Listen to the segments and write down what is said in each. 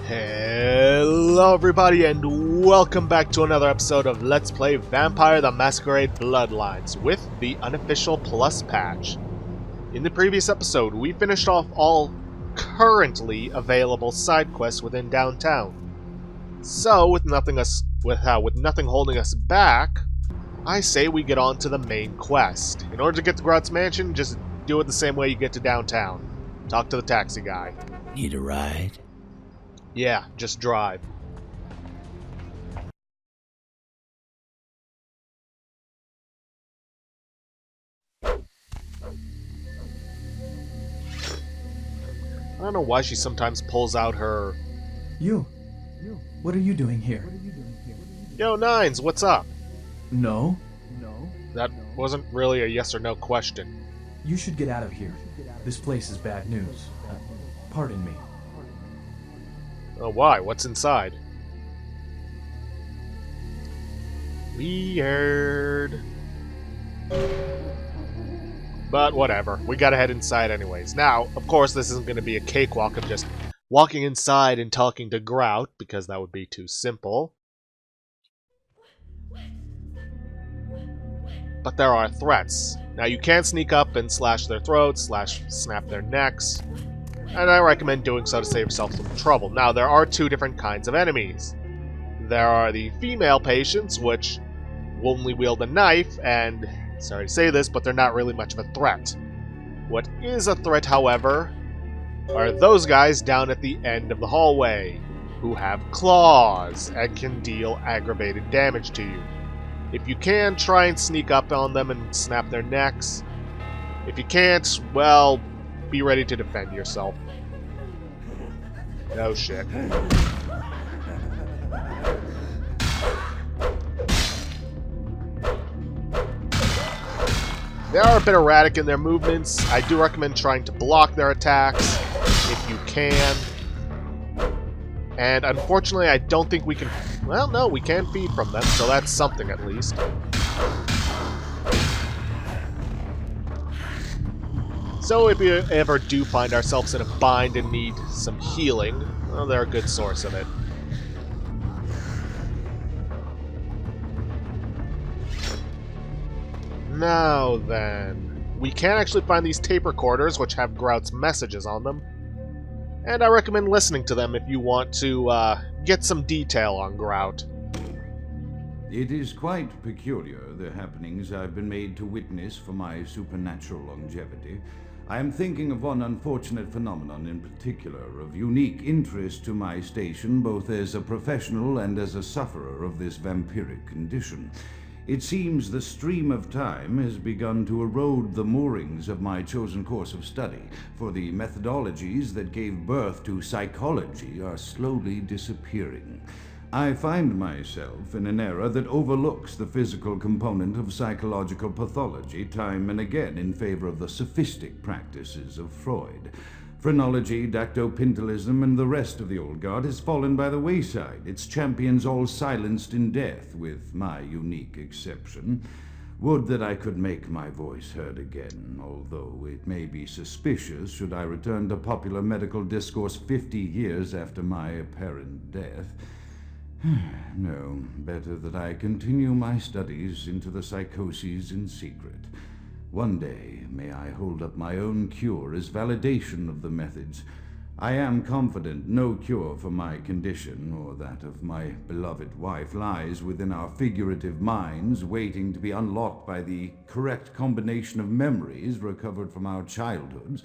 Hello everybody and welcome back to another episode of Let's Play Vampire the Masquerade Bloodlines with the unofficial plus patch. In the previous episode, we finished off all currently available side quests within downtown. So, with nothing holding us back, I say we get on to the main quest. In order to get to Grout's mansion, just do it the same way you get to downtown. Talk to the taxi guy. Need a ride? Yeah, just drive. I don't know why she sometimes pulls out her... You. What are you doing here? Yo, Nines, what's up? No. That wasn't really a yes or no question. You should get out of here. This place is bad news. Pardon me. Oh, why? What's inside? Weird. But whatever. We gotta head inside anyways. Now, of course, this isn't gonna be a cakewalk of just walking inside and talking to Grout, because that would be too simple. But there are threats. Now, you can sneak up and slash their throats, snap their necks, and I recommend doing so to save yourself some trouble. Now, there are two different kinds of enemies. There are the female patients, which only wield a knife, and, sorry to say this, but they're not really much of a threat. What is a threat, however, are those guys down at the end of the hallway, who have claws and can deal aggravated damage to you. If you can, try and sneak up on them and snap their necks. If you can't, well, be ready to defend yourself. No shit. They are a bit erratic in their movements. I do recommend trying to block their attacks if you can. And unfortunately, I don't think we can... Well, no, we can feed from them, so that's something at least. So if we ever do find ourselves in a bind and need some healing, well, they're a good source of it. Now then, we can actually find these tape recorders which have Grout's messages on them. And I recommend listening to them if you want to get some detail on Grout. It is quite peculiar, the happenings I've been made to witness for my supernatural longevity. I am thinking of one unfortunate phenomenon in particular, of unique interest to my station, both as a professional and as a sufferer of this vampiric condition. It seems the stream of time has begun to erode the moorings of my chosen course of study, for the methodologies that gave birth to psychology are slowly disappearing. I find myself in an era that overlooks the physical component of psychological pathology time and again in favor of the sophistic practices of Freud. Phrenology, dactopintilism, and the rest of the old guard has fallen by the wayside, its champions all silenced in death, with my unique exception. Would that I could make my voice heard again, although it may be suspicious should I return to popular medical discourse 50 years after my apparent death. No, better that I continue my studies into the psychoses in secret. One day, may I hold up my own cure as validation of the methods. I am confident no cure for my condition, or that of my beloved wife, lies within our figurative minds, waiting to be unlocked by the correct combination of memories recovered from our childhoods.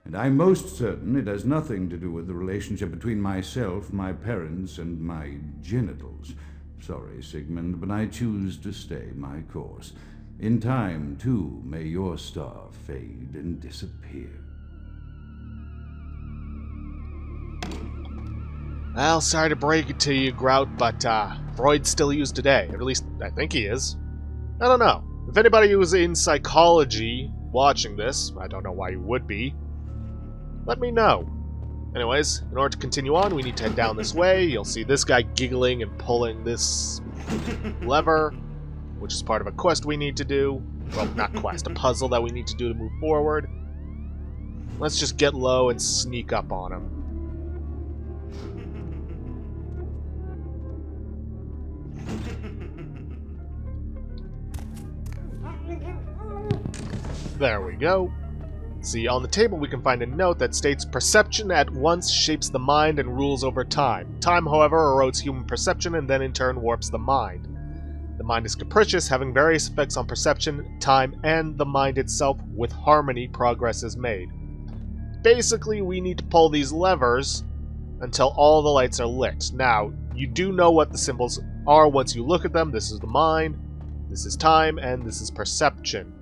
And I'm most certain it has nothing to do with the relationship between myself, my parents, and my genitals. Sorry, Sigmund, but I choose to stay my course. In time, too, may your star fade and disappear. Well, sorry to break it to you, Grout, but Freud's still used today. At least, I think he is. I don't know. If anybody who's in psychology watching this, I don't know why you would be, let me know. Anyways, in order to continue on, we need to head down this way. You'll see this guy giggling and pulling this lever, which is part of a quest we need to do. Well, not quest, a puzzle that we need to do to move forward. Let's just get low and sneak up on him. There we go. See, on the table we can find a note that states perception at once shapes the mind and rules over time. Time, however, erodes human perception and then in turn warps the mind. The mind is capricious, having various effects on perception, time, and the mind itself. With harmony, progress is made. Basically, we need to pull these levers until all the lights are lit. Now, you do know what the symbols are once you look at them. This is the mind, this is time, and this is perception.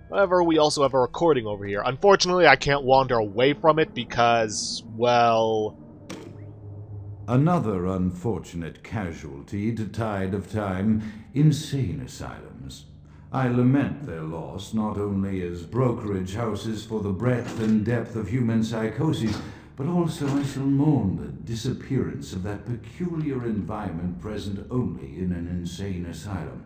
However, we also have a recording over here. Unfortunately, I can't wander away from it because, well... Another unfortunate casualty to tide of time, insane asylums. I lament their loss not only as brokerage houses for the breadth and depth of human psychoses, but also I shall mourn the disappearance of that peculiar environment present only in an insane asylum.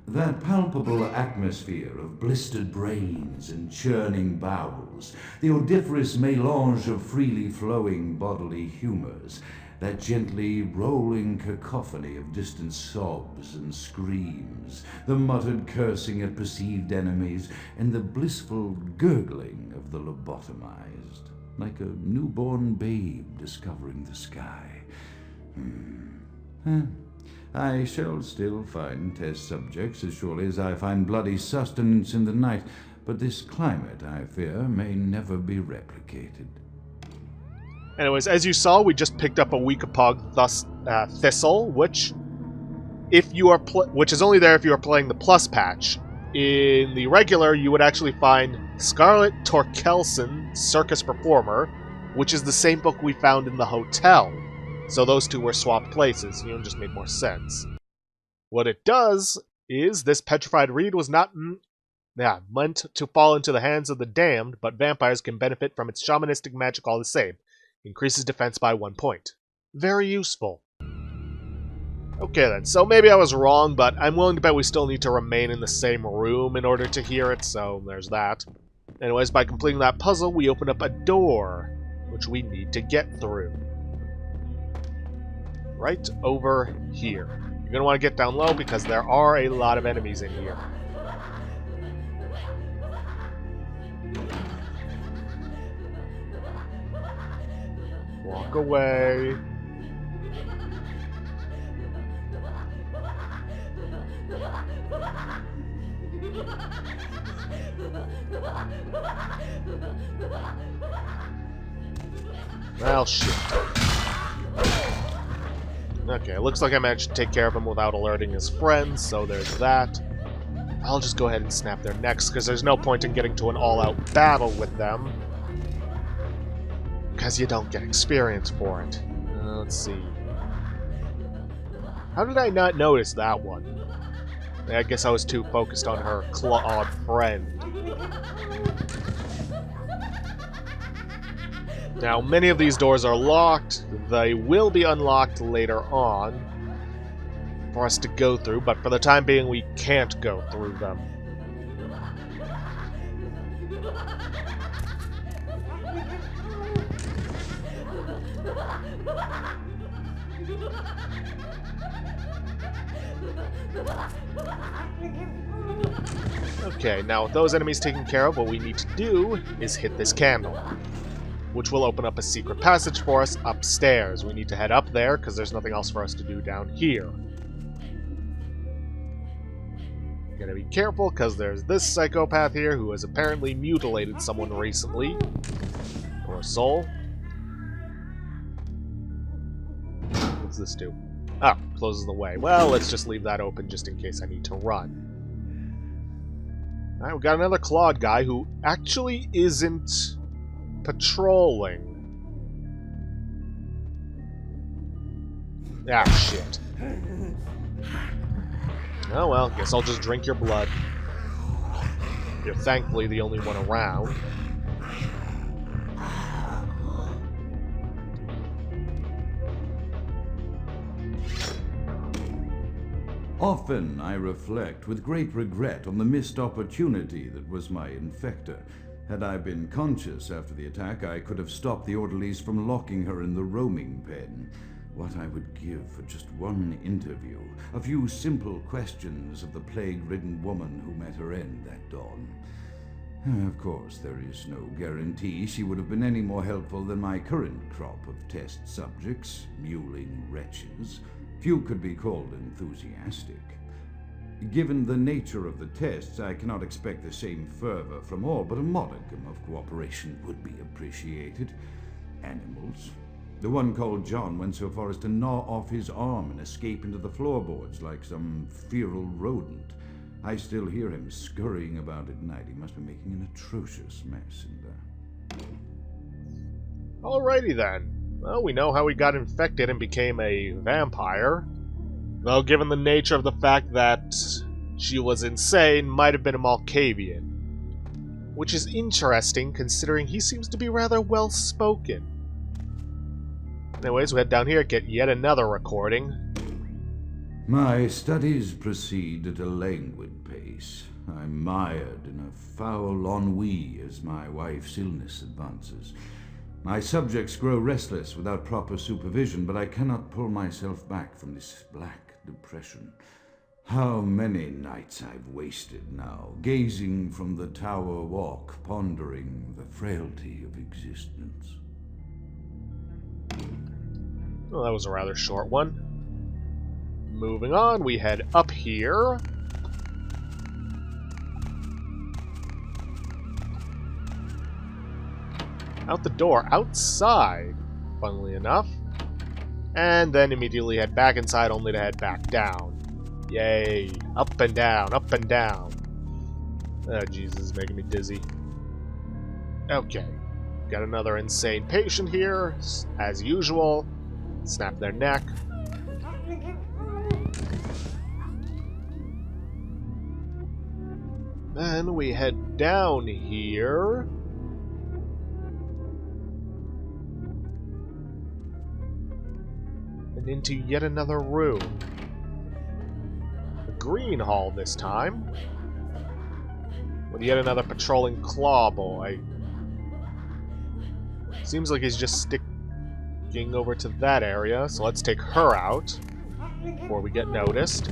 That palpable atmosphere of blistered brains and churning bowels, the odoriferous melange of freely flowing bodily humors, that gently rolling cacophony of distant sobs and screams, the muttered cursing at perceived enemies, and the blissful gurgling of the lobotomized, like a newborn babe discovering the sky. I shall still find test subjects as surely as I find bloody sustenance in the night, but this climate, I fear, may never be replicated. Anyways, as you saw, we just picked up a Weekapog Thistle, which is only there if you are playing the Plus patch. In the regular, you would actually find Scarlet Torkelson, Circus Performer, which is the same book we found in the hotel. So those two were swapped places, just made more sense. What it does is, this petrified reed was not meant to fall into the hands of the damned, but vampires can benefit from its shamanistic magic all the same. Increases defense by 1 point. Very useful. Okay then, so maybe I was wrong, but I'm willing to bet we still need to remain in the same room in order to hear it, so there's that. Anyways, by completing that puzzle, we open up a door, which we need to get through. Right over here. You're going to want to get down low because there are a lot of enemies in here. Walk away. Well, shit. Okay, looks like I managed to take care of him without alerting his friends, so there's that. I'll just go ahead and snap their necks, because there's no point in getting to an all-out battle with them. Because you don't get experience for it. Let's see. How did I not notice that one? I guess I was too focused on her clawed friend. Now, many of these doors are locked. They will be unlocked later on for us to go through, but for the time being, we can't go through them. Okay, now with those enemies taken care of, what we need to do is hit this candle, which will open up a secret passage for us upstairs. We need to head up there, because there's nothing else for us to do down here. Gotta be careful, because there's this psychopath here who has apparently mutilated someone recently. Poor soul. What's this do? Oh, closes the way. Well, let's just leave that open just in case I need to run. Alright, we got another clawed guy who actually isn't patrolling. Ah, shit. Oh well, guess I'll just drink your blood. You're thankfully the only one around. Often I reflect with great regret on the missed opportunity that was my infector. Had I been conscious after the attack, I could have stopped the orderlies from locking her in the roaming pen. What I would give for just one interview, a few simple questions of the plague-ridden woman who met her end that dawn. Of course, there is no guarantee she would have been any more helpful than my current crop of test subjects, mewling wretches. Few could be called enthusiastic. Given the nature of the tests, I cannot expect the same fervor from all, but a modicum of cooperation would be appreciated. Animals. The one called John went so far as to gnaw off his arm and escape into the floorboards like some feral rodent. I still hear him scurrying about at night. He must be making an atrocious mess in there. Alrighty then. Well, we know how he got infected and became a vampire. Though, given the nature of the fact that she was insane, might have been a Malkavian. Which is interesting, considering he seems to be rather well-spoken. Anyways, we head down here, get yet another recording. My studies proceed at a languid pace. I'm mired in a foul ennui as my wife's illness advances. My subjects grow restless without proper supervision, but I cannot pull myself back from this black depression. How many nights I've wasted now, gazing from the tower walk, pondering the frailty of existence. Well, that was a rather short one. Moving on, we head up here. Out the door, outside, funnily enough. And then immediately head back inside, only to head back down. Yay. Up and down, up and down. Oh, Jesus, is making me dizzy. Okay. Got another insane patient here, as usual. Snap their neck. Then we head down here. And into yet another room. The green hall this time. With yet another patrolling claw boy. Seems like he's just sticking over to that area, so let's take her out before we get noticed.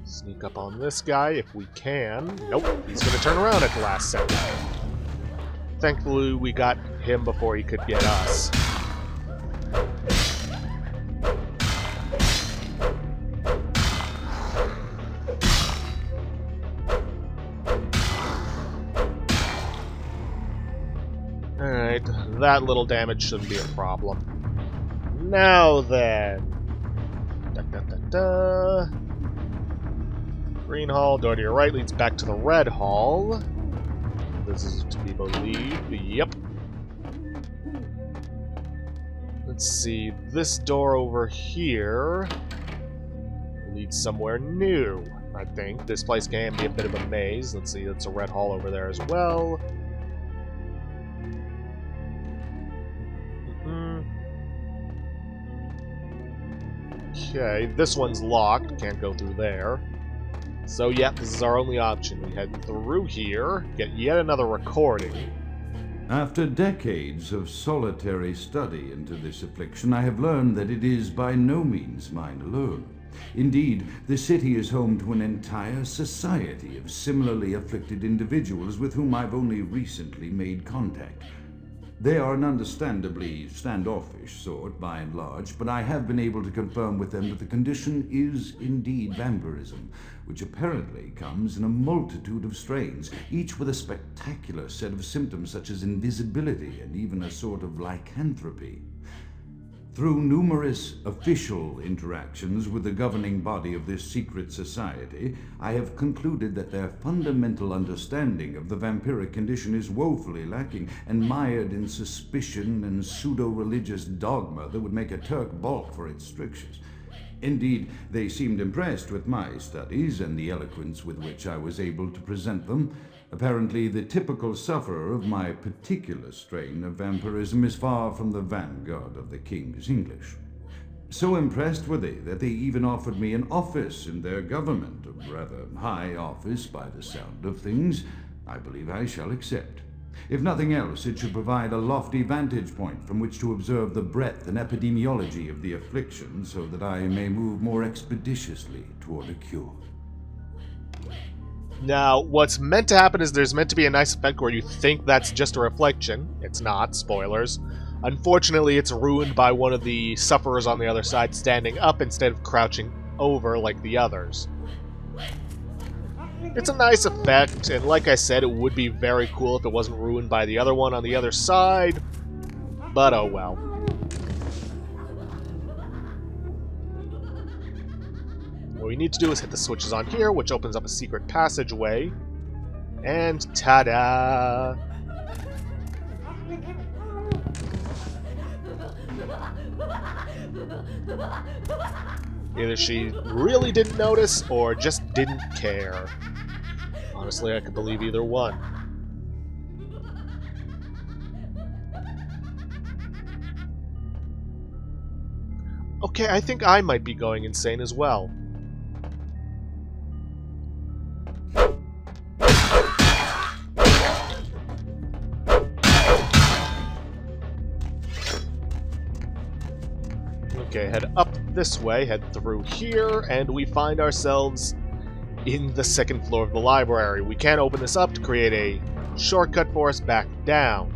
Sneak up on this guy if we can. Nope, he's gonna turn around at the last second. Thankfully, we got him before he could get us. Alright, that little damage shouldn't be a problem. Now then. Da-da-da-da. Green hall, door to your right leads back to the red hall. This is to be believed. Yep. Let's see. This door over here leads somewhere new, I think. This place can be a bit of a maze. Let's see. That's a red hall over there as well. Okay, this one's locked. Can't go through there. So, yeah, this is our only option. We head through here, get yet another recording. After decades of solitary study into this affliction, I have learned that it is by no means mine alone. Indeed, the city is home to an entire society of similarly afflicted individuals with whom I've only recently made contact. They are an understandably standoffish sort, by and large, but I have been able to confirm with them that the condition is indeed vampirism, which apparently comes in a multitude of strains, each with a spectacular set of symptoms such as invisibility and even a sort of lycanthropy. Through numerous official interactions with the governing body of this secret society, I have concluded that their fundamental understanding of the vampiric condition is woefully lacking and mired in suspicion and pseudo-religious dogma that would make a Turk balk for its strictures. Indeed, they seemed impressed with my studies and the eloquence with which I was able to present them. Apparently, the typical sufferer of my particular strain of vampirism is far from the vanguard of the King's English. So impressed were they that they even offered me an office in their government, a rather high office by the sound of things. I believe I shall accept. If nothing else, it should provide a lofty vantage point from which to observe the breadth and epidemiology of the affliction so that I may move more expeditiously toward a cure. Now, what's meant to happen is there's meant to be a nice effect where you think that's just a reflection. It's not, spoilers. Unfortunately, it's ruined by one of the sufferers on the other side standing up instead of crouching over like the others. It's a nice effect, and like I said, it would be very cool if it wasn't ruined by the other one on the other side, but oh well. What we need to do is hit the switches on here, which opens up a secret passageway, and ta-da! Either she really didn't notice, or just didn't care. Honestly, I could believe either one. Okay, I think I might be going insane as well. Okay, head up this way, head through here, and we find ourselves in the second floor of the library. We can open this up to create a shortcut for us back down.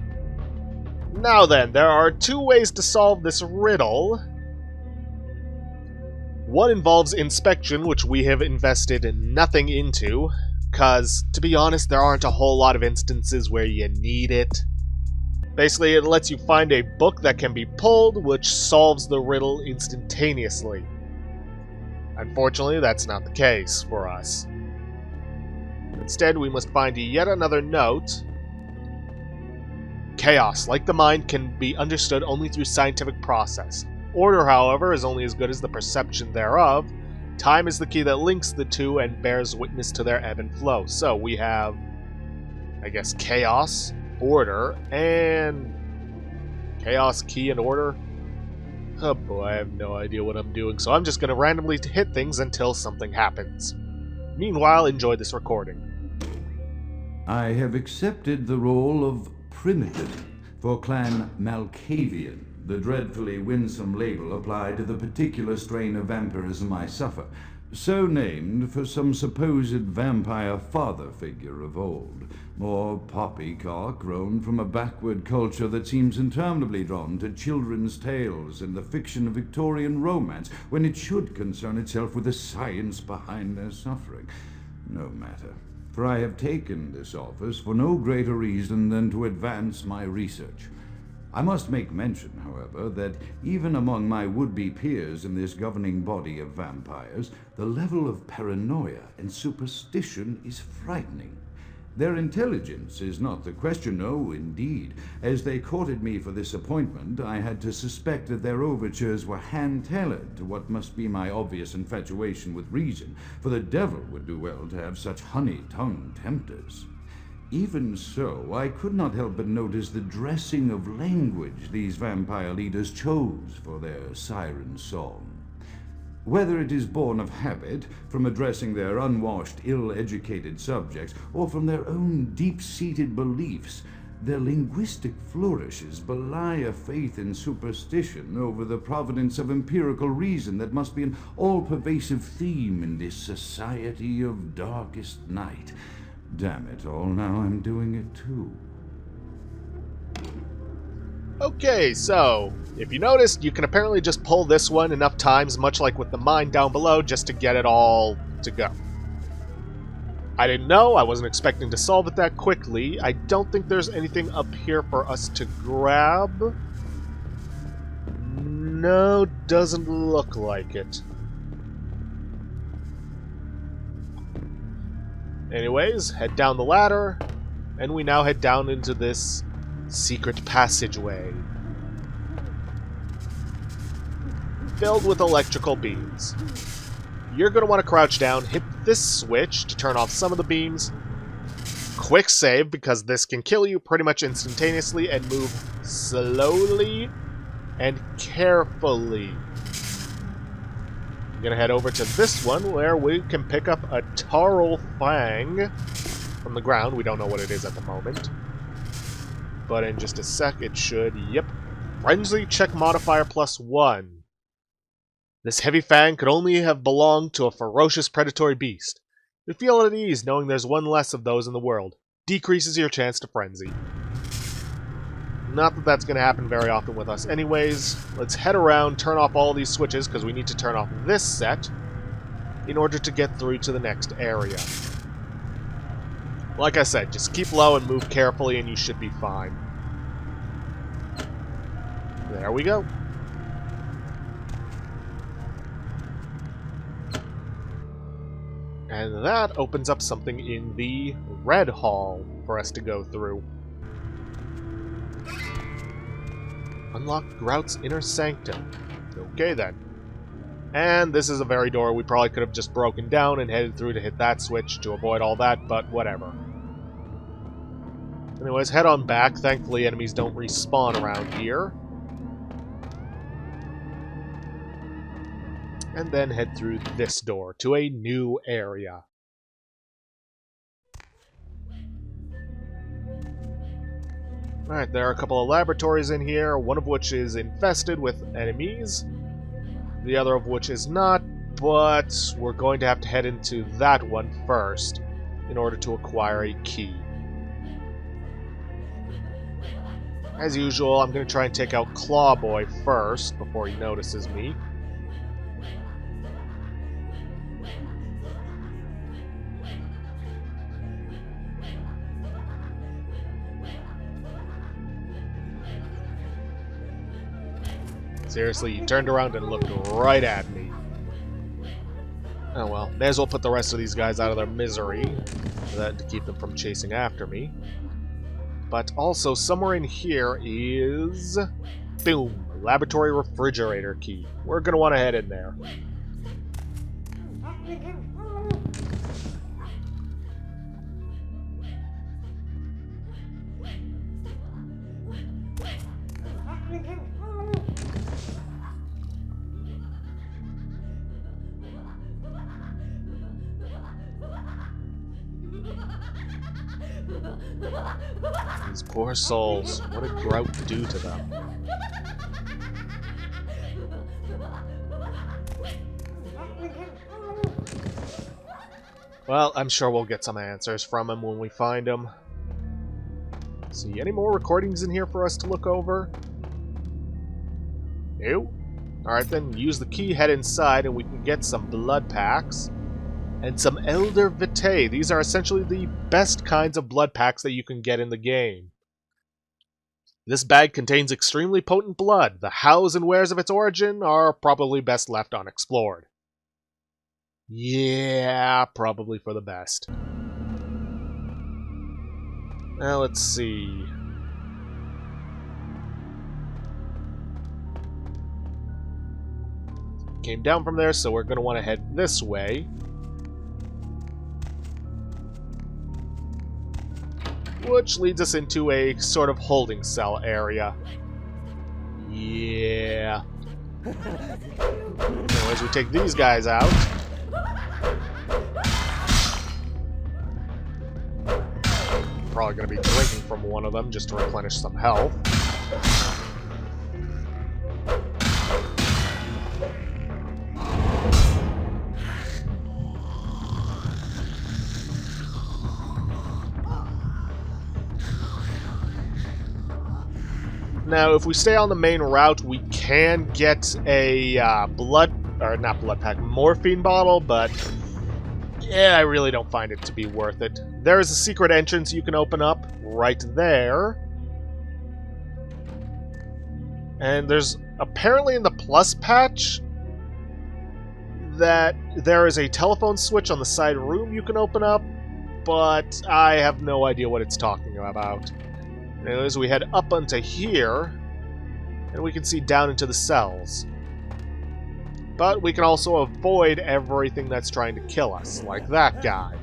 Now then, there are two ways to solve this riddle. One involves inspection, which we have invested nothing into, because, to be honest, there aren't a whole lot of instances where you need it. Basically, it lets you find a book that can be pulled, which solves the riddle instantaneously. Unfortunately, that's not the case for us. Instead, we must find yet another note. Chaos, like the mind, can be understood only through scientific process. Order, however, is only as good as the perception thereof. Time is the key that links the two and bears witness to their ebb and flow. So we have, I guess, chaos, order, and chaos, key, and order. Oh boy, I have no idea what I'm doing, so I'm just going to randomly hit things until something happens. Meanwhile, enjoy this recording. I have accepted the role of Primitive for Clan Malkavian, the dreadfully winsome label applied to the particular strain of vampirism I suffer, so named for some supposed vampire father figure of old, more poppycock grown from a backward culture that seems interminably drawn to children's tales and the fiction of Victorian romance, when it should concern itself with the science behind their suffering. No matter, for I have taken this office for no greater reason than to advance my research. I must make mention, however, that even among my would-be peers in this governing body of vampires, the level of paranoia and superstition is frightening. Their intelligence is not the question, no, indeed. As they courted me for this appointment, I had to suspect that their overtures were hand-tailored to what must be my obvious infatuation with reason, for the devil would do well to have such honey-tongued tempters. Even so, I could not help but notice the dressing of language these vampire leaders chose for their siren song. Whether it is born of habit, from addressing their unwashed, ill-educated subjects, or from their own deep-seated beliefs, their linguistic flourishes belie a faith in superstition over the providence of empirical reason that must be an all-pervasive theme in this society of darkest night. Damn it all, now I'm doing it too. Okay, so, if you noticed, you can apparently just pull this one enough times, much like with the mine down below, just to get it all to go. I didn't know, I wasn't expecting to solve it that quickly. I don't think there's anything up here for us to grab. No, doesn't look like it. Anyways, head down the ladder, and we now head down into this secret passageway filled with electrical beams. You're going to want to crouch down, hit this switch to turn off some of the beams. Quick save, because this can kill you pretty much instantaneously, and move slowly and carefully. I'm going to head over to this one where we can pick up a Tarl Fang from the ground. We don't know what it is at the moment. but in just a sec it should, yep. Frenzy check modifier +1. This heavy fang could only have belonged to a ferocious predatory beast. You feel at ease knowing there's one less of those in the world. Decreases your chance to frenzy. Not that that's going to happen very often with us anyways. Let's head around, turn off all these switches, because we need to turn off this set in order to get through to the next area. Like I said, just keep low and move carefully and you should be fine. There we go. And that opens up something in the Red Hall for us to go through. Unlock Grout's Inner Sanctum. Okay then. And this is a very door we probably could have just broken down and headed through to hit that switch to avoid all that, but whatever. Anyways, head on back. Thankfully enemies don't respawn around here. And then head through this door to a new area. Alright, there are a couple of laboratories in here, one of which is infested with enemies, the other of which is not, but we're going to have to head into that one first in order to acquire a key. As usual, I'm going to try and take out Clawboy first before he notices me. Seriously, you turned around and looked right at me. Oh well, may as well put the rest of these guys out of their misery, to keep them from chasing after me. But also, somewhere in here is... boom! Laboratory refrigerator key. We're gonna want to head in there. These poor souls. What did Grout do to them? Well, I'm sure we'll get some answers from him when we find him. See, any more recordings in here for us to look over? No? Alright then, use the key, head inside, and we can get some blood packs. And some Elder Vitae. These are essentially the best kinds of blood packs that you can get in the game. This bag contains extremely potent blood. The hows and wheres of its origin are probably best left unexplored. Yeah, probably for the best. Now let's see. Came down from there, so we're going to want to head this way. Which leads us into a sort of holding cell area. Yeah. Anyways, we take these guys out. Probably going to be drinking from one of them just to replenish some health. Now, if we stay on the main route, we can get a morphine bottle, but yeah, I really don't find it to be worth it. There is a secret entrance you can open up right there. And there's apparently in the plus patch that there is a telephone switch on the side room you can open up, but I have no idea what it's talking about. Anyways, we head up onto here, and we can see down into the cells. But we can also avoid everything that's trying to kill us, like that guy.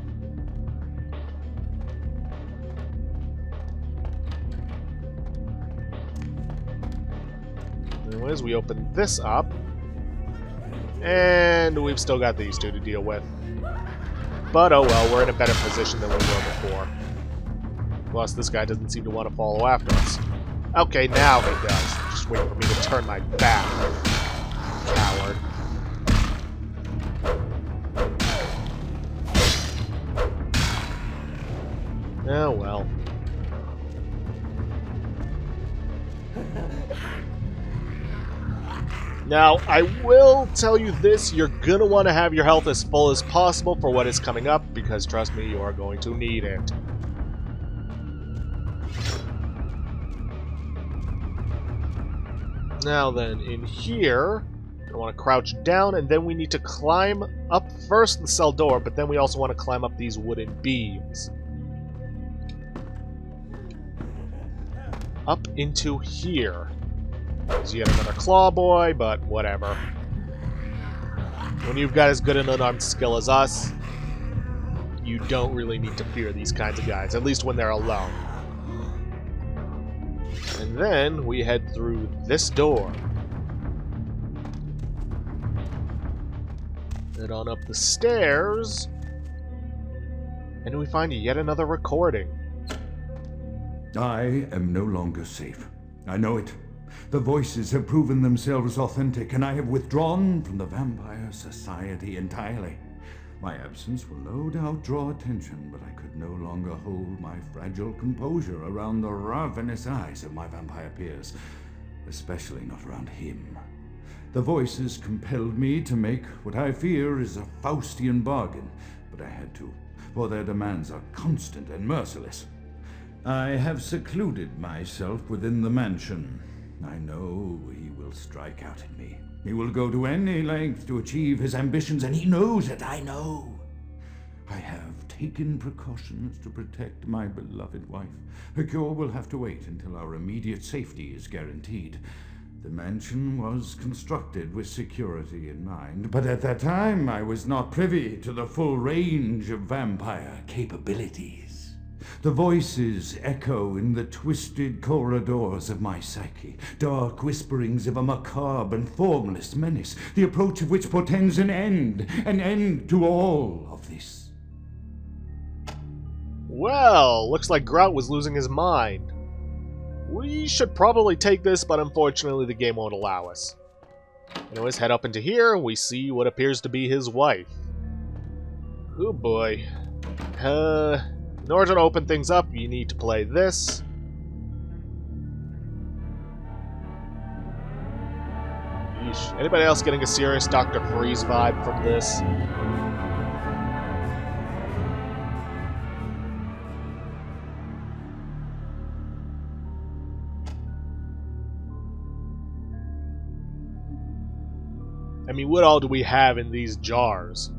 Anyways, we open this up, and we've still got these two to deal with. But oh well, we're in a better position than we were before. Plus, this guy doesn't seem to want to follow after us. Okay, now he does. Just waiting for me to turn my back. Coward. Oh, well. Now, I will tell you this, you're gonna want to have your health as full as possible for what is coming up, because trust me, you are going to need it. Now then, in here, I want to crouch down, and then we need to climb up first the cell door, but then we also want to climb up these wooden beams. Up into here. There's yet another claw boy, but whatever. When you've got as good an unarmed skill as us, you don't really need to fear these kinds of guys, at least when they're alone. And then we head through this door. Head on up the stairs, and we find yet another recording. I am no longer safe. I know it. The voices have proven themselves authentic, and I have withdrawn from the Vampire Society entirely. My absence will no doubt draw attention, but I could no longer hold my fragile composure around the ravenous eyes of my vampire peers, especially not around him. The voices compelled me to make what I fear is a Faustian bargain, but I had to, for their demands are constant and merciless. I have secluded myself within the mansion. I know he will strike out at me. He will go to any length to achieve his ambitions, and he knows it, I know. I have taken precautions to protect my beloved wife. Her cure will have to wait until our immediate safety is guaranteed. The mansion was constructed with security in mind, but at that time I was not privy to the full range of vampire capabilities. The voices echo in the twisted corridors of my psyche, dark whisperings of a macabre and formless menace, the approach of which portends an end to all of this. Well, looks like Grout was losing his mind. We should probably take this, but unfortunately the game won't allow us. Anyways, head up into here, and we see what appears to be his wife. Oh boy. In order to open things up, you need to play this. Yeesh. Anybody else getting a serious Dr. Freeze vibe from this? I mean, what all do we have in these jars?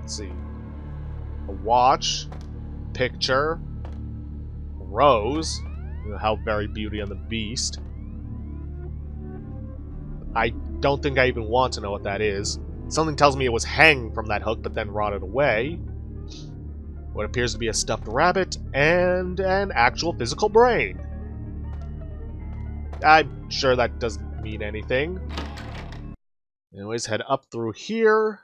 Let's see. A watch, picture, rose, how very Beauty and the Beast. I don't think I even want to know what that is. Something tells me it was hanged from that hook but then rotted away. What appears to be a stuffed rabbit and an actual physical brain. I'm sure that doesn't mean anything. Anyways, head up through here.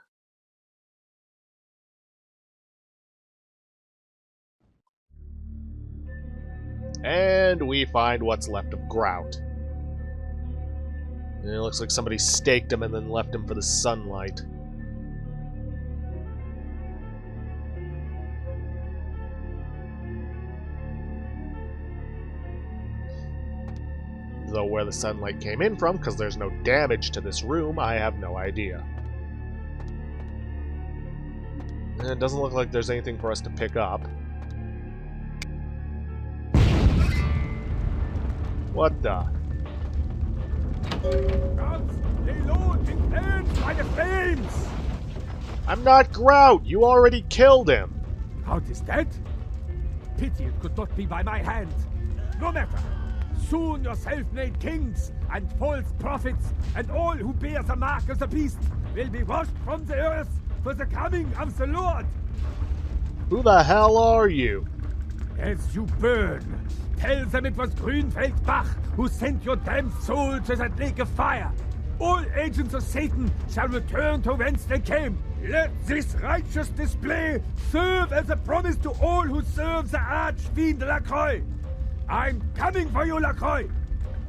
And we find what's left of Grout. And it looks like somebody staked him and then left him for the sunlight. Though where the sunlight came in from, because there's no damage to this room, I have no idea. And it doesn't look like there's anything for us to pick up. What the? I'm not Grout! You already killed him! Grout is dead? Pity it could not be by my hand. No matter. Soon your self-made kings and false prophets and all who bear the mark of the beast will be washed from the earth for the coming of the Lord. Who the hell are you? As you burn, tell them it was Grünfeld Bach who sent your damned soul to that lake of fire. All agents of Satan shall return to whence they came. Let this righteous display serve as a promise to all who serve the Archfiend Lacroix. I'm coming for you, Lacroix.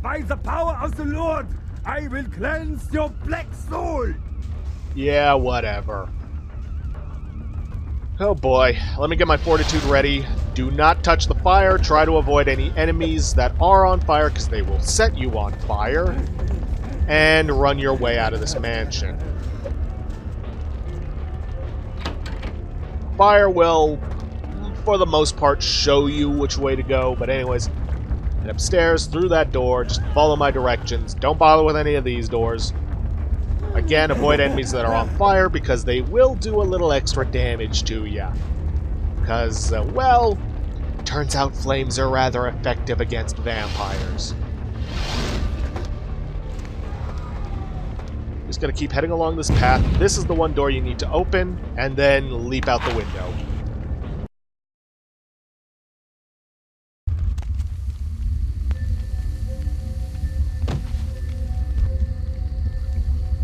By the power of the Lord, I will cleanse your black soul. Yeah, whatever. Oh boy, let me get my fortitude ready. Do not touch the fire. Try to avoid any enemies that are on fire, because they will set you on fire. And run your way out of this mansion. Fire will, for the most part, show you which way to go. But anyways, head upstairs, through that door. Just follow my directions. Don't bother with any of these doors. Again, avoid enemies that are on fire, because they will do a little extra damage to you. Because, well, turns out flames are rather effective against vampires. Just gonna keep heading along this path. This is the one door you need to open, and then leap out the window.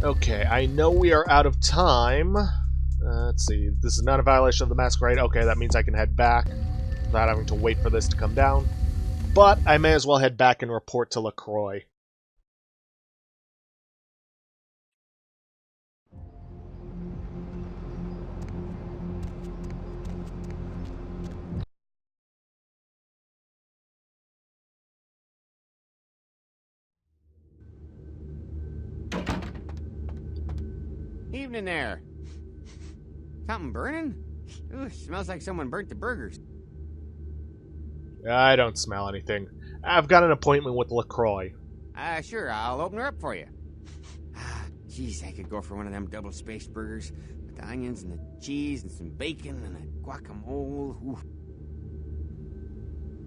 Okay, I know we are out of time. Let's see, this is not a violation of the Masquerade. Okay, that means I can head back without having to wait for this to come down. But I may as well head back and report to LaCroix. Evening there. Something burning? Ooh, smells like someone burnt the burgers. I don't smell anything. I've got an appointment with LaCroix. Sure, I'll open her up for you. Jeez, I could go for one of them double-spaced burgers with the onions and the cheese and some bacon and a guacamole. Ooh.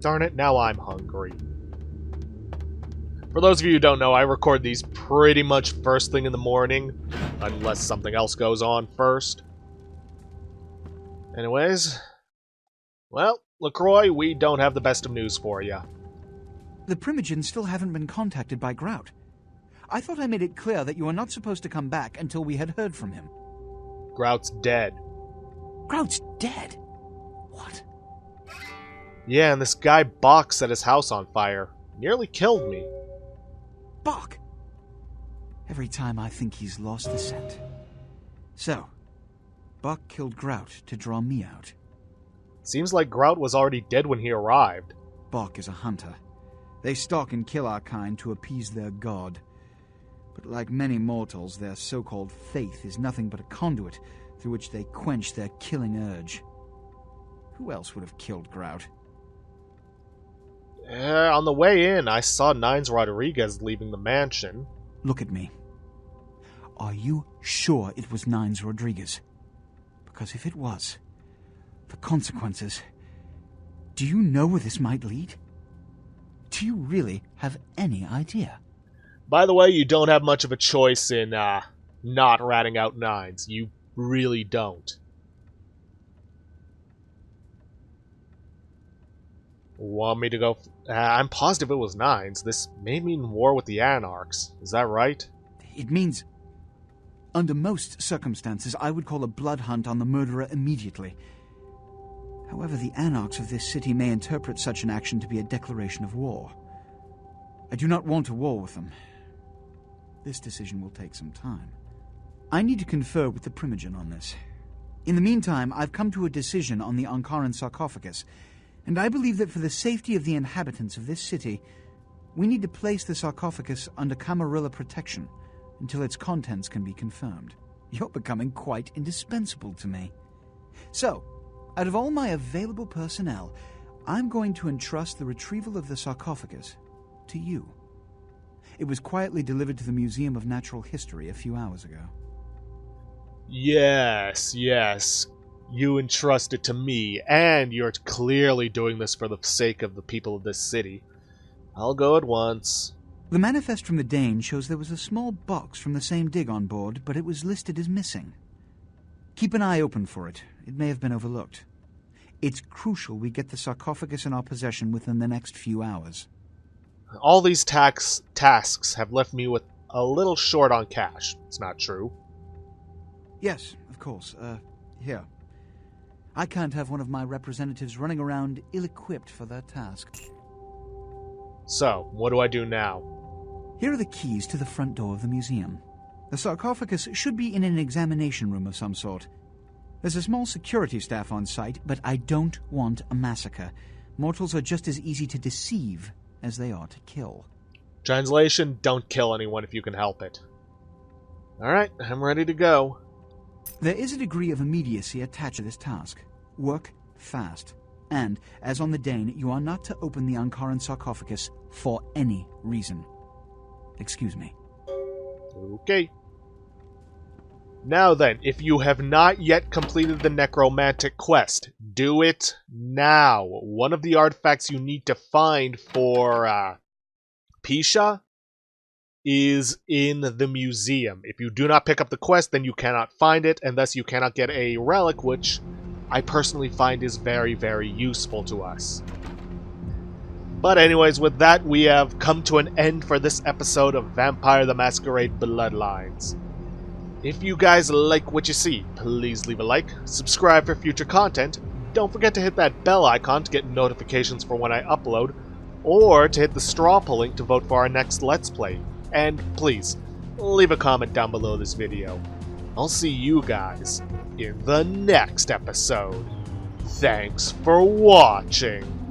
Darn it, now I'm hungry. For those of you who don't know, I record these pretty much first thing in the morning, unless something else goes on first. Anyways, well, LaCroix, we don't have the best of news for you. The Primogens still haven't been contacted by Grout. I thought I made it clear that you were not supposed to come back until we had heard from him. Grout's dead. Grout's dead? What? Yeah, and this guy Bach set his house on fire. Nearly killed me. Bach! Every time I think he's lost the scent. So, Bach killed Grout to draw me out. Seems like Grout was already dead when he arrived. Bach is a hunter. They stalk and kill our kind to appease their god. But like many mortals, their so-called faith is nothing but a conduit through which they quench their killing urge. Who else would have killed Grout? On the way in, I saw Nines Rodriguez leaving the mansion. Look at me. Are you sure it was Nines Rodriguez? Because if it was, the consequences... Do you know where this might lead? Do you really have any idea? By the way, you don't have much of a choice in, not ratting out Nines. You really don't. Want me to go... I'm positive it was Nines. This may mean war with the Anarchs. Is that right? It means... Under most circumstances, I would call a blood hunt on the murderer immediately. However, the Anarchs of this city may interpret such an action to be a declaration of war. I do not want a war with them. This decision will take some time. I need to confer with the Primogen on this. In the meantime, I've come to a decision on the Ankaran sarcophagus, and I believe that for the safety of the inhabitants of this city, we need to place the sarcophagus under Camarilla protection until its contents can be confirmed. You're becoming quite indispensable to me. So, out of all my available personnel, I'm going to entrust the retrieval of the sarcophagus to you. It was quietly delivered to the Museum of Natural History a few hours ago. Yes. You entrust it to me, and you're clearly doing this for the sake of the people of this city. I'll go at once. The manifest from the Dane shows there was a small box from the same dig on board, but it was listed as missing. Keep an eye open for it. It may have been overlooked. It's crucial we get the sarcophagus in our possession within the next few hours. All these tasks have left me with a little short on cash. It's not true. Yes, of course. Here. I can't have one of my representatives running around ill-equipped for their task. So, what do I do now? Here are the keys to the front door of the museum. The sarcophagus should be in an examination room of some sort. There's a small security staff on site, but I don't want a massacre. Mortals are just as easy to deceive as they are to kill. Translation, don't kill anyone if you can help it. Alright, I'm ready to go. There is a degree of immediacy attached to this task. Work fast. And, as on the Dane, you are not to open the Ankaran sarcophagus for any reason. Excuse me. Okay. Now then, if you have not yet completed the necromantic quest, do it now. One of the artifacts you need to find for Pisha is in the museum. If you do not pick up the quest, then you cannot find it, and thus you cannot get a relic, which I personally find is very, very useful to us. But anyways, with that, we have come to an end for this episode of Vampire the Masquerade Bloodlines. If you guys like what you see, please leave a like, subscribe for future content, don't forget to hit that bell icon to get notifications for when I upload, or to hit the straw polling to vote for our next Let's Play. And please, leave a comment down below this video. I'll see you guys in the next episode. Thanks for watching.